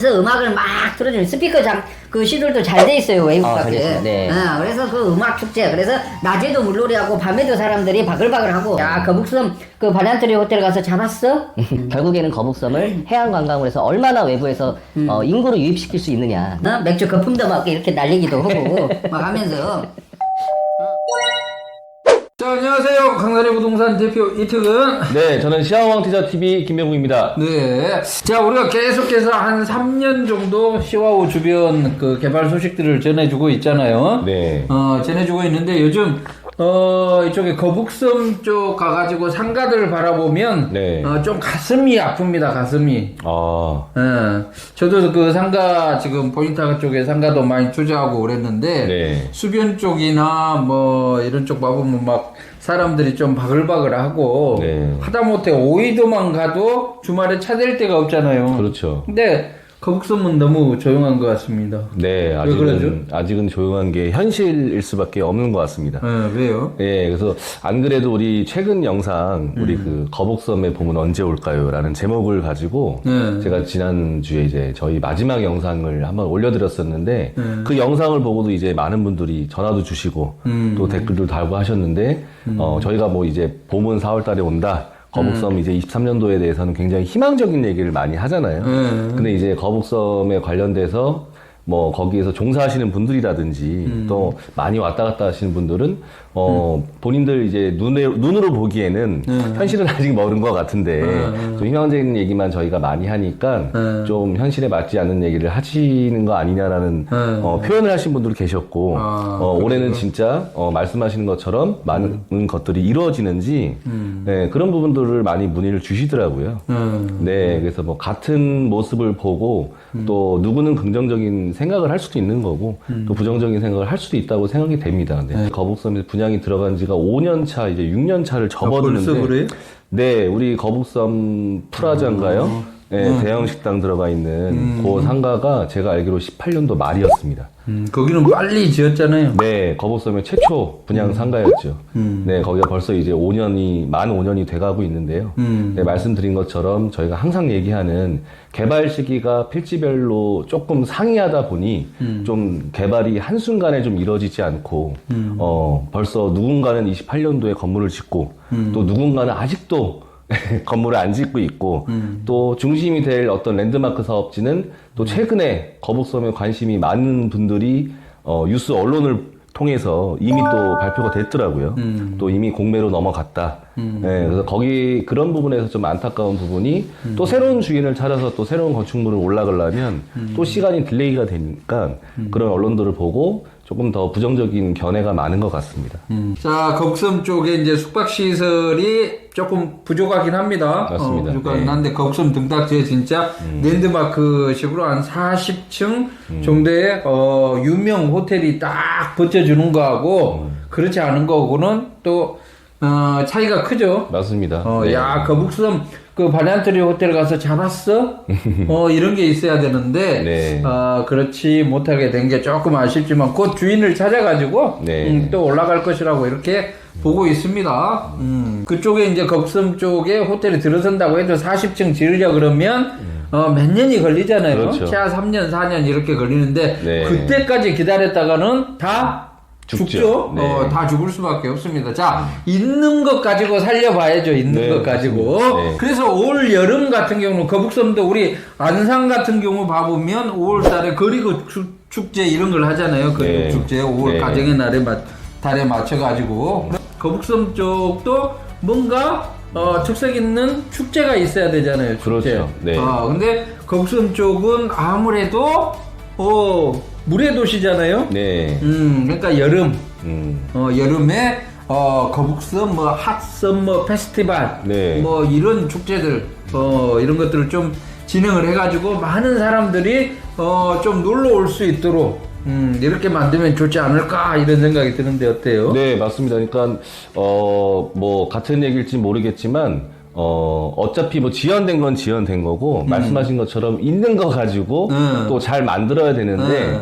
그래서 음악을 막 틀어주는 스피커 그 시설도 잘 돼 있어요, 웨이브카페. 네. 그래서 그 음악 축제, 그래서 낮에도 물놀이하고 밤에도 사람들이 바글바글하고. 야, 거북섬 그 바리안트리 호텔 가서 잡았어? 결국에는 거북섬을 해양 관광을 해서 얼마나 외부에서 인구를 유입시킬 수 있느냐. 맥주 거품도 막 이렇게 날리기도 하고 막 하면서. 자, 안녕하세요. 강산의 부동산 대표 이특은. 네, 저는 시아왕티자TV 김명국입니다. 네. 자, 우리가 계속해서 한 3년 정도 시와우 주변 그 개발 소식들을 전해주고 있잖아요. 네. 전해주고 있는데 요즘, 이쪽에 거북섬 쪽 가가지고 상가들을 바라보면, 네. 좀 가슴이 아픕니다, 가슴이. 저도 그 상가, 지금 포인트 쪽에 상가도 많이 투자하고 그랬는데, 네. 수변 쪽이나 뭐 이런 쪽 봐보면 막 사람들이 좀 바글바글하고 네. 하다못해 오이도만 가도 주말에 차 댈 데가 없잖아요. 그렇죠. 근데 거북섬은 너무 조용한 것 같습니다. 네, 왜 그러죠? 아직은 조용한 게 현실일 수밖에 없는 것 같습니다. 왜요? 예, 그래서 안 그래도 우리 최근 영상, 우리 그 거북섬의 봄은 언제 올까요? 라는 제목을 가지고 제가 지난주에 이제 저희 마지막 영상을 한번 올려드렸었는데 그 영상을 보고도 이제 많은 분들이 전화도 주시고 또 댓글도 달고 하셨는데 저희가 뭐 이제 봄은 4월 달에 온다. 거북섬 이제 23년도에 대해서는 굉장히 희망적인 얘기를 많이 하잖아요. 근데 이제 거북섬에 관련돼서 뭐 거기에서 종사하시는 분들이라든지 또 많이 왔다 갔다 하시는 분들은 본인들 이제 눈으로 보기에는 현실은 아직 멀은 것 같은데 좀 희망적인 얘기만 저희가 많이 하니까 좀 현실에 맞지 않는 얘기를 하시는 거 아니냐라는 표현을 하신 분들도 계셨고 올해는 진짜 말씀하시는 것처럼 많은 것들이 이루어지는지 네, 그런 부분들을 많이 문의를 주시더라고요. 네, 그래서 뭐 같은 모습을 보고 또 누구는 긍정적인 생각을 할 수도 있는 거고 또 부정적인 생각을 할 수도 있다고 생각이 됩니다. 네. 거북섬에 분양이 들어간 지가 5년 차, 이제 6년 차를 접어드는데. 벌써 그래요? 네, 우리 거북섬 프라자인가요? 네, 대형 식당 들어가 있는 그 상가가 제가 알기로 18년도 말이었습니다. 거기는 빨리 지었잖아요. 네, 거북섬의 최초 분양 상가였죠. 네, 거기가 벌써 이제 만 5년이 돼가고 있는데요. 네, 말씀드린 것처럼 저희가 항상 얘기하는 개발 시기가 필지별로 조금 상이하다 보니 좀 개발이 한순간에 좀 이루어지지 않고, 벌써 누군가는 28년도에 건물을 짓고, 또 누군가는 아직도 건물을 안 짓고 있고 또 중심이 될 어떤 랜드마크 사업지는 또 최근에 거북섬에 관심이 많은 분들이 뉴스 언론을 통해서 이미 또 발표가 됐더라고요. 또 이미 공매로 넘어갔다. 네, 그래서 거기 그런 부분에서 좀 안타까운 부분이 또 새로운 주인을 찾아서 또 새로운 건축물을 올라가려면 또 시간이 딜레이가 되니까 그런 언론들을 보고 조금 더 부정적인 견해가 많은 것 같습니다. 자, 거북섬 쪽에 이제 숙박시설이 조금 부족하긴 합니다. 맞습니다. 부족하긴 네. 한데, 거북섬 등딱지에 진짜 랜드마크 식으로 한 40층 정도의, 유명 호텔이 딱 버텨주는 거하고, 그렇지 않은 거하고는 또, 차이가 크죠? 맞습니다. 네. 야, 거북섬, 그 바리안트리 호텔 가서 잡았어? 이런 게 있어야 되는데, 네. 그렇지 못하게 된 게 조금 아쉽지만, 곧 주인을 찾아가지고, 네. 또 올라갈 것이라고 이렇게 보고 있습니다. 그쪽에 이제 거북섬 쪽에 호텔이 들어선다고 해도 40층 지으려 그러면, 몇 년이 걸리잖아요. 그렇죠. 최하 3년, 4년 이렇게 걸리는데, 네. 그때까지 기다렸다가는 다 죽죠? 네. 다 죽을 수밖에 없습니다. 자, 있는 것 가지고 살려봐야죠. 있는 네, 것 가지고. 맞습니다. 네. 그래서 올 여름 같은 경우는 거북섬도 우리 안산 같은 경우 봐보면 5월 달에 거리구 축제 이런 걸 하잖아요. 거리구 네. 축제 5월 네. 가정의 달에 맞춰가지고. 거북섬 쪽도 뭔가 특색 있는 축제가 있어야 되잖아요. 축제. 그렇죠. 네. 근데 거북섬 쪽은 아무래도 물의 도시잖아요. 네. 그러니까 여름, 여름에 거북섬 뭐 핫섬머 페스티벌, 네. 뭐 이런 축제들, 이런 것들을 좀 진행을 해가지고 많은 사람들이 좀 놀러 올 수 있도록 이렇게 만들면 좋지 않을까 이런 생각이 드는데 어때요? 네, 맞습니다. 그러니까 뭐 같은 얘기일지 모르겠지만 어차피 뭐 지연된 건 지연된 거고, 말씀하신 것처럼 있는 거 가지고 또 잘 만들어야 되는데,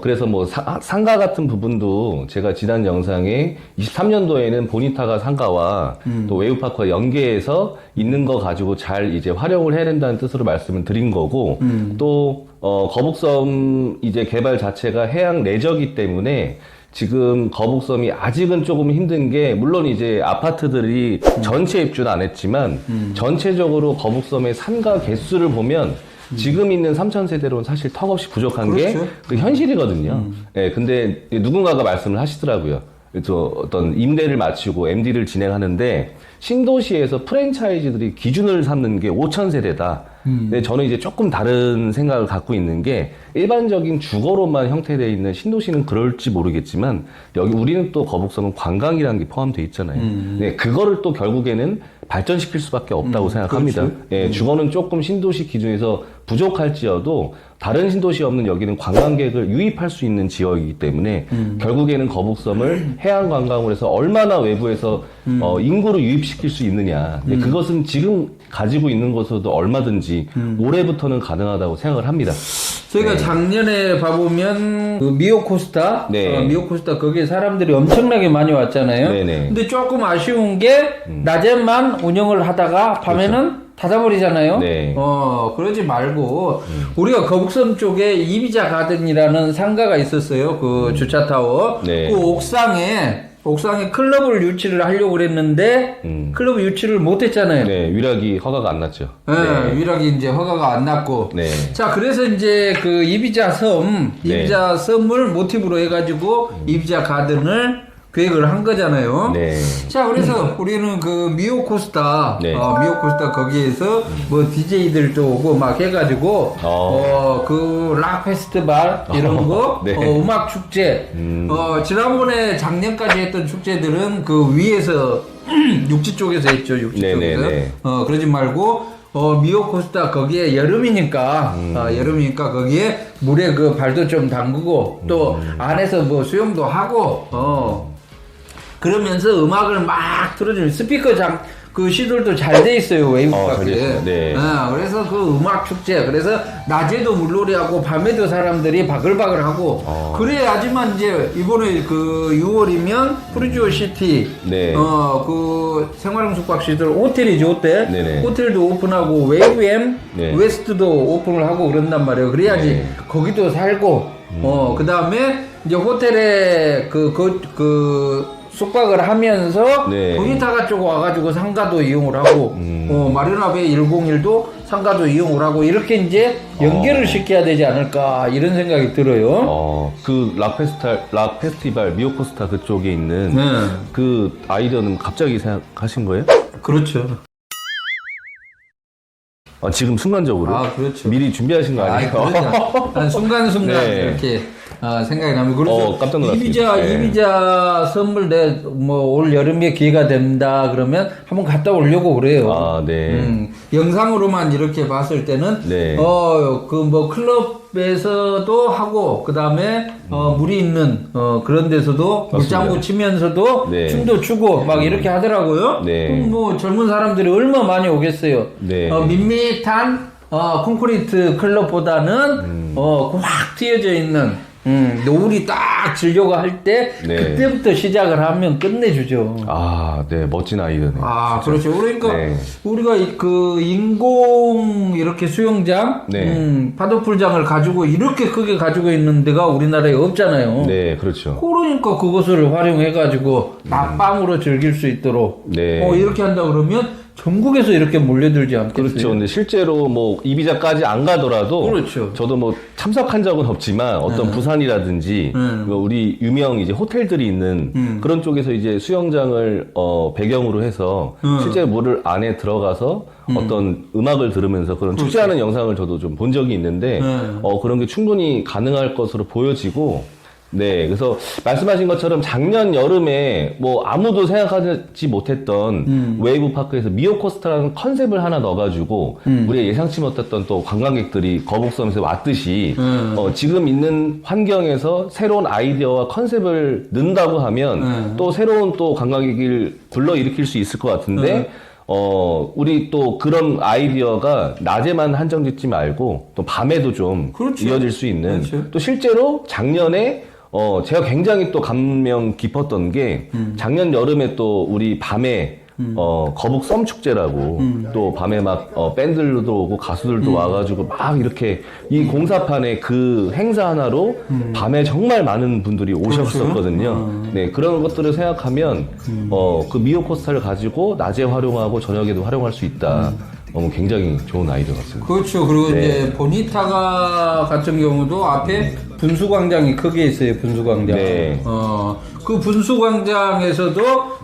그래서 뭐 상가 같은 부분도 제가 지난 영상에 23년도에는 보니타가 상가와 또 웨이브파크와 연계해서 있는 거 가지고 잘 이제 활용을 해야 된다는 뜻으로 말씀을 드린 거고, 또, 거북섬 이제 개발 자체가 해양 레저기 때문에 지금 거북섬이 아직은 조금 힘든 게, 물론 이제 아파트들이 전체 입주는 안 했지만 전체적으로 거북섬의 상가 개수를 보면 지금 있는 3,000세대로는 사실 턱없이 부족한 게 그 현실이거든요. 예, 근데 누군가가 말씀을 하시더라고요. 그래서 어떤 임대를 마치고 MD를 진행하는데 신도시에서 프랜차이즈들이 기준을 삼는 게 5,000세대다. 근데 저는 이제 조금 다른 생각을 갖고 있는 게, 일반적인 주거로만 형태되어 있는 신도시는 그럴지 모르겠지만 여기 우리는 또 거북섬은 관광이라는 게 포함되어 있잖아요. 네, 그거를 또 결국에는 발전시킬 수밖에 없다고 생각합니다. 그렇죠. 예, 주거는 조금 신도시 기준에서 부족할지어도 다른 신도시 없는 여기는 관광객을 유입할 수 있는 지역이기 때문에 결국에는 거북섬을 해양 관광으로 해서 얼마나 외부에서 인구를 유입시킬 수 있느냐. 그것은 지금 가지고 있는 것으로도 얼마든지 올해부터는 가능하다고 생각을 합니다. 저희가 작년에 봐보면 그 미오코스타, 네. 미오코스타 거기에 사람들이 엄청나게 많이 왔잖아요. 네네. 근데 조금 아쉬운 게 낮에만 운영을 하다가 밤에는 닫아버리잖아요. 네. 그러지 말고 우리가 거북섬 쪽에 이비자 가든이라는 상가가 있었어요. 그 주차타워. 네. 그 옥상에 클럽을 유치를 하려고 그랬는데 클럽 유치를 못했잖아요. 네, 위락이 허가가 안 났죠. 네, 위락이 이제 허가가 안 났고. 네. 자, 그래서 이제 그 이비자 섬을 모티브로 해가지고 이비자 가든을 계획을 한 거잖아요. 네. 자, 그래서 우리는 그 미오코스타, 네. 미오코스타 거기에서 뭐 DJ들도 오고 막 해가지고, 그 락 페스티벌 이런 거, 네. 음악 축제, 지난번에 작년까지 했던 축제들은 그 위에서 육지 쪽에서 했죠, 육지 네네네. 쪽에서. 그러지 말고, 미오코스타 거기에 여름이니까, 여름이니까 거기에 물에 그 발도 좀 담그고, 또 안에서 뭐 수영도 하고, 그러면서 음악을 막 틀어주는 그 시설도 잘 돼 있어요, 웨이브 잘 파크에. 됐어요. 네. 그래서 그 음악 축제, 그래서 낮에도 물놀이하고 밤에도 사람들이 바글바글하고, 그래야지만 이제 이번에 그 6월이면 프리지오 시티, 네. 그 생활용 숙박 시설 호텔이죠, 호텔. 네네. 호텔도 오픈하고 웨이브엠 네. 웨스트도 오픈을 하고 그런단 말이에요. 그래야지 네. 거기도 살고, 그 다음에 이제 호텔에 숙박을 하면서 네. 보니타가 쪽 와가지고 상가도 이용을 하고 마리나베이 101도 상가도 이용을 하고 이렇게 이제 연결을 시켜야 되지 않을까 이런 생각이 들어요. 그 락 페스티벌 미오코스타 그쪽에 있는 네. 그 아이디어는 갑자기 생각하신 거예요? 그렇죠. 지금 순간적으로 그렇죠. 미리 준비하신 거 아니에요? 그렇죠. 순간순간 네. 이렇게 생각이 나면 그래서 깜짝 놀랐습니다. 이비자 선물 올 여름에 기회가 된다 그러면 한번 갔다 오려고 그래요. 네. 영상으로만 이렇게 봤을 때는 네. 클럽에서도 하고 그다음에 물이 있는 그런 데서도 물장구 치면서도 네. 춤도 추고 막 이렇게 하더라고요. 네. 그럼 뭐 젊은 사람들이 얼마 많이 오겠어요. 네. 밋밋한 콘크리트 클럽보다는 확 트여져 있는 노을이 딱 지려고 할 때 네. 그때부터 시작을 하면 끝내주죠. 네, 멋진 아이디어네. 그렇죠. 그러니까 네. 우리가 그 인공 이렇게 수영장, 네. 파도풀장을 가지고 이렇게 크게 가지고 있는 데가 우리나라에 없잖아요. 네, 그렇죠. 그러니까 그것을 활용해가지고 낮밤으로 즐길 수 있도록 네. 이렇게 한다 그러면 전국에서 이렇게 몰려들지 않겠어요? 그렇죠. 근데 실제로 뭐 이비자까지 안 가더라도 그렇죠. 저도 뭐 참석한 적은 없지만 어떤 부산이라든지 우리 유명 이제 호텔들이 있는 그런 쪽에서 이제 수영장을 배경으로 해서 실제 물을 안에 들어가서 어떤 음악을 들으면서 그런 축제하는 영상을 저도 좀 본 적이 있는데 그런 게 충분히 가능할 것으로 보여지고 네, 그래서 말씀하신 것처럼 작년 여름에 뭐 아무도 생각하지 못했던 웨이브 파크에서 미오코스타라는 컨셉을 하나 넣어가지고 우리가 예상치 못했던 또 관광객들이 거북섬에서 왔듯이 지금 있는 환경에서 새로운 아이디어와 컨셉을 넣는다고 하면 또 새로운 또 관광객을 불러일으킬 수 있을 것 같은데 우리 또 그런 아이디어가 낮에만 한정짓지 말고 또 밤에도 좀 그렇죠. 이어질 수 있는 그렇죠. 또 실제로 작년에 제가 굉장히 또 감명 깊었던 게 작년 여름에 또 우리 밤에 거북 썸 축제라고 또 밤에 막 밴드들도 오고 가수들도 와가지고 막 이렇게 이 공사판에 그 행사 하나로 밤에 정말 많은 분들이 오셨었거든요. 네, 그런 것들을 생각하면 그 미오 코스타를 가지고 낮에 활용하고 저녁에도 활용할 수 있다. 굉장히 좋은 아이디어 같습니다. 그렇죠. 그리고 네. 이제 보니타가 같은 경우도 앞에 분수광장이 크게 있어요. 분수광장. 네. 그 분수광장에서도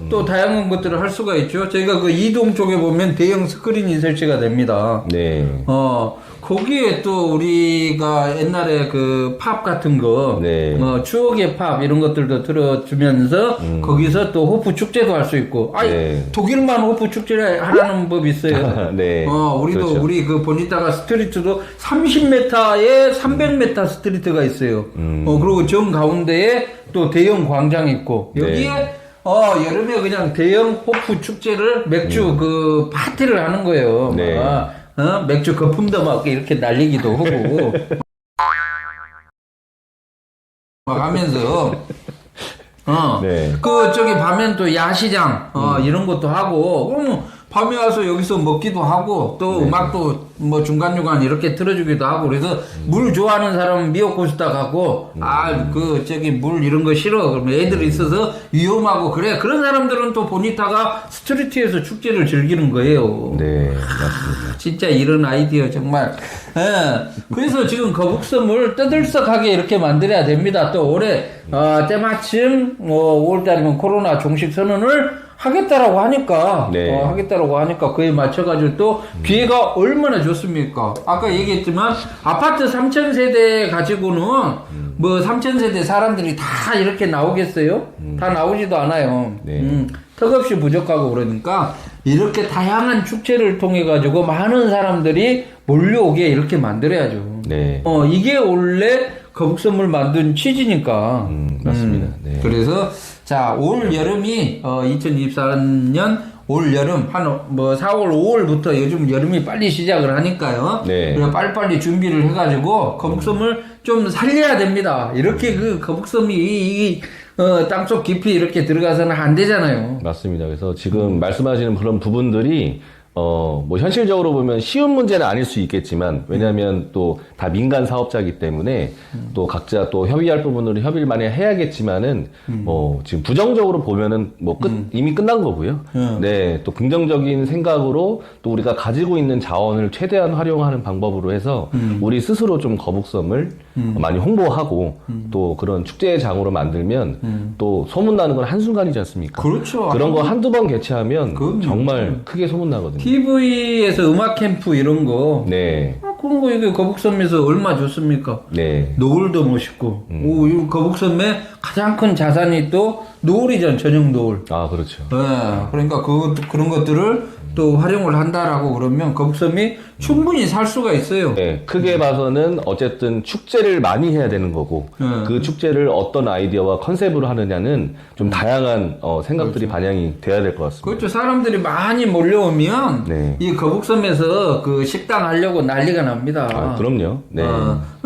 또 다양한 것들을 할 수가 있죠. 저희가 그 이동 쪽에 보면 대형 스크린이 설치가 됩니다. 네. 거기에 또 우리가 옛날에 그 팝 같은 거, 네. 추억의 팝 이런 것들도 들어주면서 거기서 또 호프 축제도 할 수 있고, 아니 네. 독일만 호프 축제를 하라는 법이 있어요. 네. 우리도 그렇죠. 우리 그 보니타가 스트리트도 30m에 300m 스트리트가 있어요. 그리고 정 가운데에 또 대형 광장이 있고 여기에 네. 여름에 그냥 대형 호프 축제를 맥주 그 파티를 하는 거예요. 네. 맥주 거품도 막 이렇게 날리기도 하고 막 하면서 네. 그 저기 밤엔 또 야시장 이런 것도 하고 그럼 밤에 와서 여기서 먹기도 하고 또 네. 음악도 뭐 중간중간 이렇게 틀어주기도 하고 그래서 물 좋아하는 사람은 미역코스타 가고 그 저기 물 이런 거 싫어 그러면 애들이 있어서 위험하고 그래 그런 사람들은 또 보니타가 스트리트에서 축제를 즐기는 거예요. 네, 맞습니다. 진짜 이런 아이디어 정말. 그래서 지금 거북섬을 떠들썩하게 이렇게 만들어야 됩니다. 또 올해 때마침 5월달이면 코로나 종식 선언을 하겠다라고 하니까 네. 하겠다라고 하니까 그에 맞춰가지고 또 기회가 얼마나 좋습니까? 아까 얘기했지만 아파트 3,000세대 가지고는 뭐 3,000세대 사람들이 다 이렇게 나오겠어요? 다 나오지도 않아요. 네. 턱없이 부족하고 그러니까 이렇게 다양한 축제를 통해 가지고 많은 사람들이 몰려오게 이렇게 만들어야죠. 네. 이게 원래 거북선물 만든 취지니까. 맞습니다. 네. 그래서 자, 올 여름이 2024년 올 여름 한 4월 5월부터 요즘 여름이 빨리 시작을 하니까요. 네. 그래서 빨리빨리 준비를 해가지고 거북섬을 좀 살려야 됩니다. 이렇게 그 거북섬이 땅속 깊이 이렇게 들어가서는 안 되잖아요. 맞습니다. 그래서 지금 말씀하시는 그런 부분들이 뭐 현실적으로 보면 쉬운 문제는 아닐 수 있겠지만 왜냐하면 또 다 민간 사업자이기 때문에 또 각자 또 협의할 부분으로 협의를 많이 해야겠지만은 지금 부정적으로 보면은 뭐 이미 끝난 거고요. 네, 또 긍정적인 생각으로 또 우리가 가지고 있는 자원을 최대한 활용하는 방법으로 해서 우리 스스로 좀 거북섬을 많이 홍보하고 또 그런 축제장으로 만들면 또 소문나는 건 한순간이지 않습니까? 그렇죠. 그런 거 한두 번 개최하면 그럼요. 정말 크게 소문나거든요. TV에서 음악 캠프 이런 거 네. 그런 거 이게 거북섬에서 얼마 좋습니까? 네. 노을도 멋있고 이 거북섬의 가장 큰 자산이 또 노을이잖아. 저녁 노을. 아, 그렇죠. 그러니까 그런 것들을 또 활용을 한다라고 그러면 거북섬이 충분히 살 수가 있어요. 네, 크게 봐서는 어쨌든 축제를 많이 해야 되는 거고 그 축제를 어떤 아이디어와 컨셉으로 하느냐는 좀 다양한 생각들이 반영이 돼야 될 것 같습니다. 그렇죠. 사람들이 많이 몰려오면 네. 이 거북섬에서 그 식당 하려고 난리가 납니다. 아, 그럼요. 네.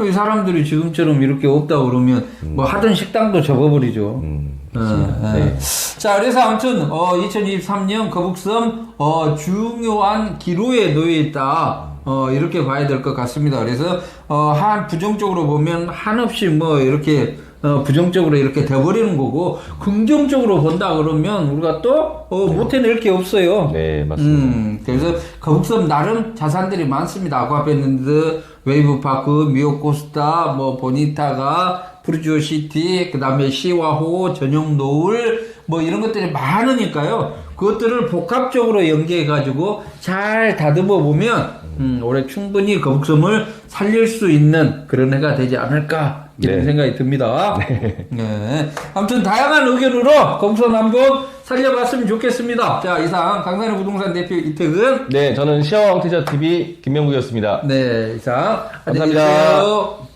이 사람들이 지금처럼 이렇게 없다 그러면 뭐 하던 식당도 접어버리죠. 네. 자, 그래서 아무튼 2023년 거북섬 중요한 기로에 놓여 있다. 이렇게 봐야 될 것 같습니다. 그래서 한 부정적으로 보면 한없이 뭐 이렇게 부정적으로 이렇게 돼버리는 거고 긍정적으로 본다 그러면 우리가 또 못 해낼 게 없어요. 네, 맞습니다. 그래서 거북섬 나름 자산들이 많습니다. 아쿠아밴드, 웨이브파크, 미오코스타, 뭐 보니타가, 프루지오시티, 그 다음에 시와호, 전용 노을, 뭐 이런 것들이 많으니까요. 그것들을 복합적으로 연계해가지고 잘 다듬어 보면 올해 충분히 거북섬을 살릴 수 있는 그런 해가 되지 않을까 이런 네. 생각이 듭니다. 네. 아무튼 다양한 의견으로 거북섬 한번 살려봤으면 좋겠습니다. 자, 이상 강산의 부동산 대표 이태근. 네, 저는 시어왕 티저 TV 김명국이었습니다. 네, 이상. 안녕히 감사합니다. 계세요.